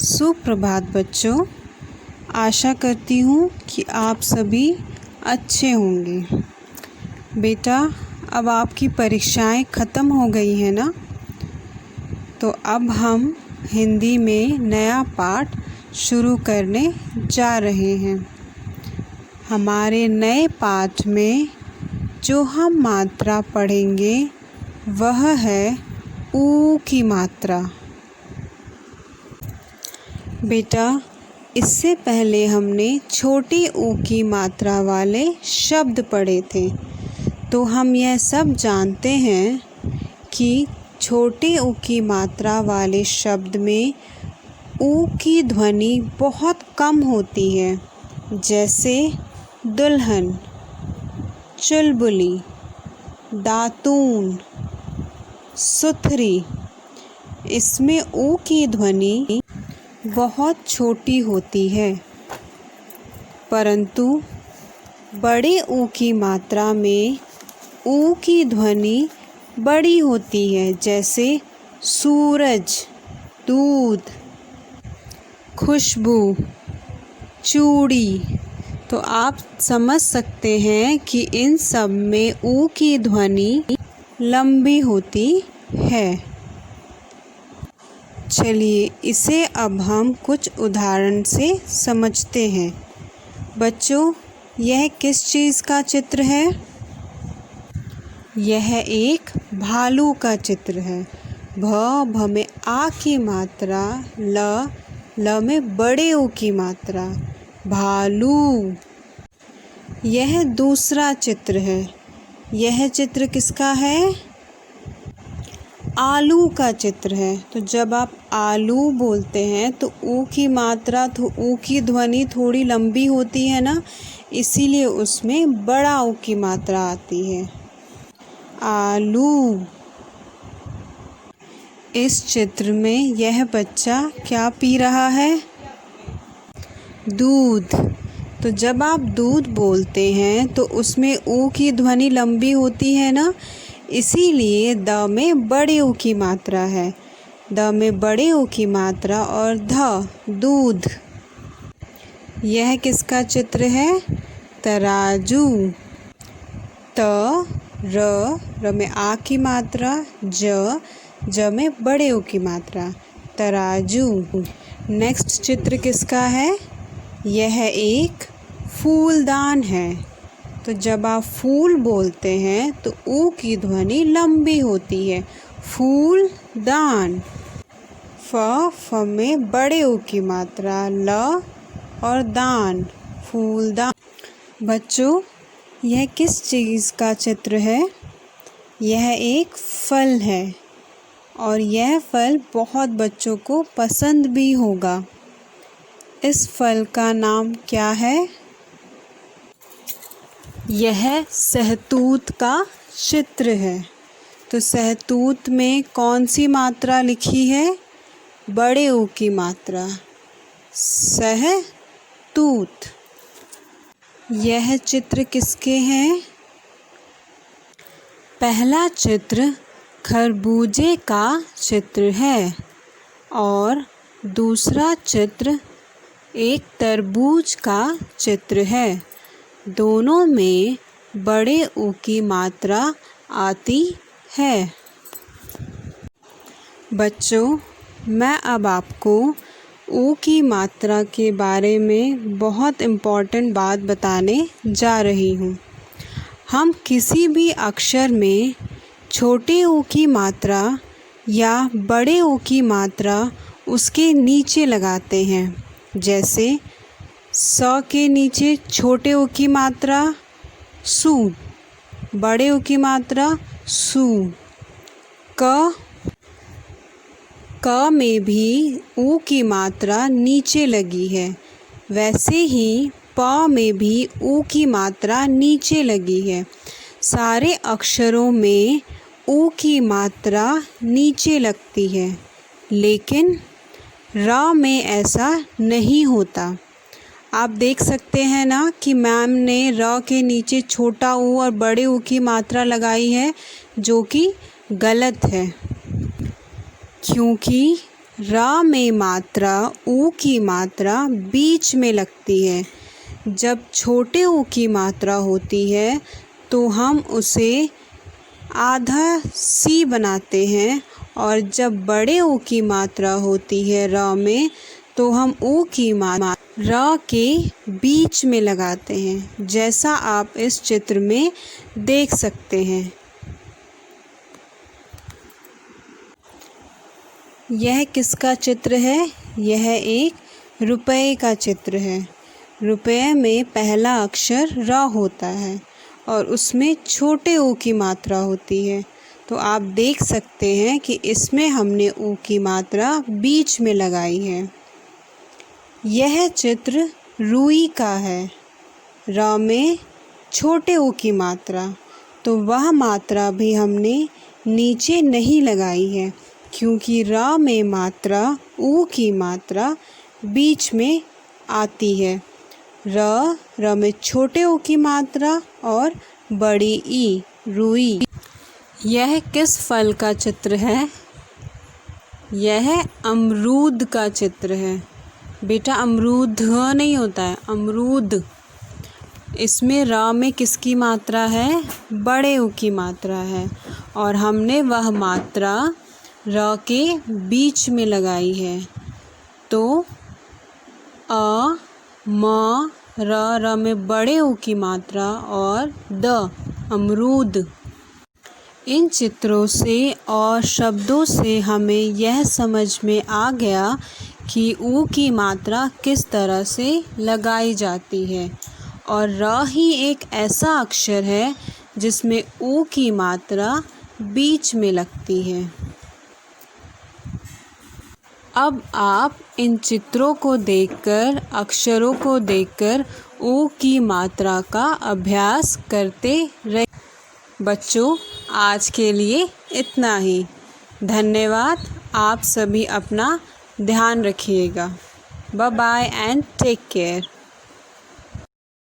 सुप्रभात बच्चों। आशा करती हूँ कि आप सभी अच्छे होंगे। बेटा, अब आपकी परीक्षाएं ख़त्म हो गई हैं ना? तो अब हम हिंदी में नया पाठ शुरू करने जा रहे हैं। हमारे नए पाठ में जो हम मात्रा पढ़ेंगे वह है ऊ की मात्रा। बेटा, इससे पहले हमने छोटी ऊ की मात्रा वाले शब्द पढ़े थे, तो हम यह सब जानते हैं कि छोटे ऊ की मात्रा वाले शब्द में ऊ की ध्वनि बहुत कम होती है, जैसे दुल्हन, चुलबुली, दातून, सुथरी। इसमें ऊ की ध्वनि बहुत छोटी होती है, परंतु बड़े ऊ की मात्रा में ऊ की ध्वनि बड़ी होती है, जैसे सूरज, दूध, खुशबू, चूड़ी। तो आप समझ सकते हैं कि इन सब में ऊ की ध्वनि लंबी होती है। चलिए इसे अब हम कुछ उदाहरण से समझते हैं। बच्चों, यह किस चीज़ का चित्र है? यह एक भालू का चित्र है। भ में आ की मात्रा, ल में बड़े ऊ की मात्रा, भालू। यह दूसरा चित्र है। यह चित्र किसका है? आलू का चित्र है। तो जब आप आलू बोलते हैं तो ऊ की मात्रा, तो ऊ की ध्वनि थोड़ी लंबी होती है ना, इसीलिए उसमें बड़ा ऊ की मात्रा आती है, आलू। इस चित्र में यह बच्चा क्या पी रहा है? दूध। तो जब आप दूध बोलते हैं तो उसमें ऊ की ध्वनि लंबी होती है ना, इसीलिए द में बड़े ऊ की मात्रा है, द में बड़े ऊ की मात्रा, और ध, दूध। यह किसका चित्र है? तराजू। त, र में आ की मात्रा, ज में बड़े ऊ की मात्रा, तराजू। नेक्स्ट चित्र किसका है? यह एक फूलदान है। तो जब आप फूल बोलते हैं तो ऊ की ध्वनि लंबी होती है, फूलदान। फ में बड़े ऊ की मात्रा, ल और दान, फूलदान। बच्चों, यह किस चीज़ का चित्र है? यह एक फल है, और यह फल बहुत बच्चों को पसंद भी होगा। इस फल का नाम क्या है? यह सहतूत का चित्र है। तो सहतूत में कौन सी मात्रा लिखी है? बड़े ऊ की मात्रा, सहतूत। यह चित्र किसके हैं? पहला चित्र खरबूजे का चित्र है, और दूसरा चित्र एक तरबूज का चित्र है। दोनों में बड़े ऊ की मात्रा आती है। बच्चों, मैं अब आपको ऊ की मात्रा के बारे में बहुत इम्पोर्टेंट बात बताने जा रही हूँ। हम किसी भी अक्षर में छोटे ऊ की मात्रा या बड़े ऊ की मात्रा उसके नीचे लगाते हैं, जैसे स के नीचे छोटे ऊ की मात्रा सु, बड़े ऊ की मात्रा सु। क में भी ऊ की मात्रा नीचे लगी है, वैसे ही प में भी ऊ की मात्रा नीचे लगी है। सारे अक्षरों में ऊ की मात्रा नीचे लगती है, लेकिन र में ऐसा नहीं होता। आप देख सकते हैं ना कि मैम ने र के नीचे छोटा ऊ और बड़े ऊ की मात्रा लगाई है, जो कि गलत है, क्योंकि र में मात्रा ऊ की मात्रा बीच में लगती है। जब छोटे ऊ की मात्रा होती है तो हम उसे आधा सी बनाते हैं, और जब बड़े ऊ की मात्रा होती है र में तो हम ऊ की मात्रा र के बीच में लगाते हैं, जैसा आप इस चित्र में देख सकते हैं। यह किसका चित्र है? यह एक रुपए का चित्र है। रुपए में पहला अक्षर र होता है और उसमें छोटे ऊ की मात्रा होती है। तो आप देख सकते हैं कि इसमें हमने ऊ की मात्रा बीच में लगाई है। यह चित्र रुई का है। र में छोटे ऊ की मात्रा, तो वह मात्रा भी हमने नीचे नहीं लगाई है, क्योंकि र में मात्रा ऊ की मात्रा बीच में आती है। र में छोटे ऊ की मात्रा और बड़ी ई, रुई। यह किस फल का चित्र है? यह अमरूद का चित्र है। बेटा अमरूद नहीं होता है, अमरूद। इसमें र में किसकी मात्रा है? बड़े ऊ की मात्रा है, और हमने वह मात्रा र के बीच में लगाई है। तो अ म र में बड़े ऊ की मात्रा और द, अमरूद। इन चित्रों से और शब्दों से हमें यह समझ में आ गया कि ऊ की मात्रा किस तरह से लगाई जाती है, और र ही एक ऐसा अक्षर है जिसमें ऊ की मात्रा बीच में लगती है। अब आप इन चित्रों को देखकर, अक्षरों को देखकर ऊ की मात्रा का अभ्यास करते रहिए। बच्चों, आज के लिए इतना ही। धन्यवाद। आप सभी अपना ध्यान रखिएगा। Bye bye and take care.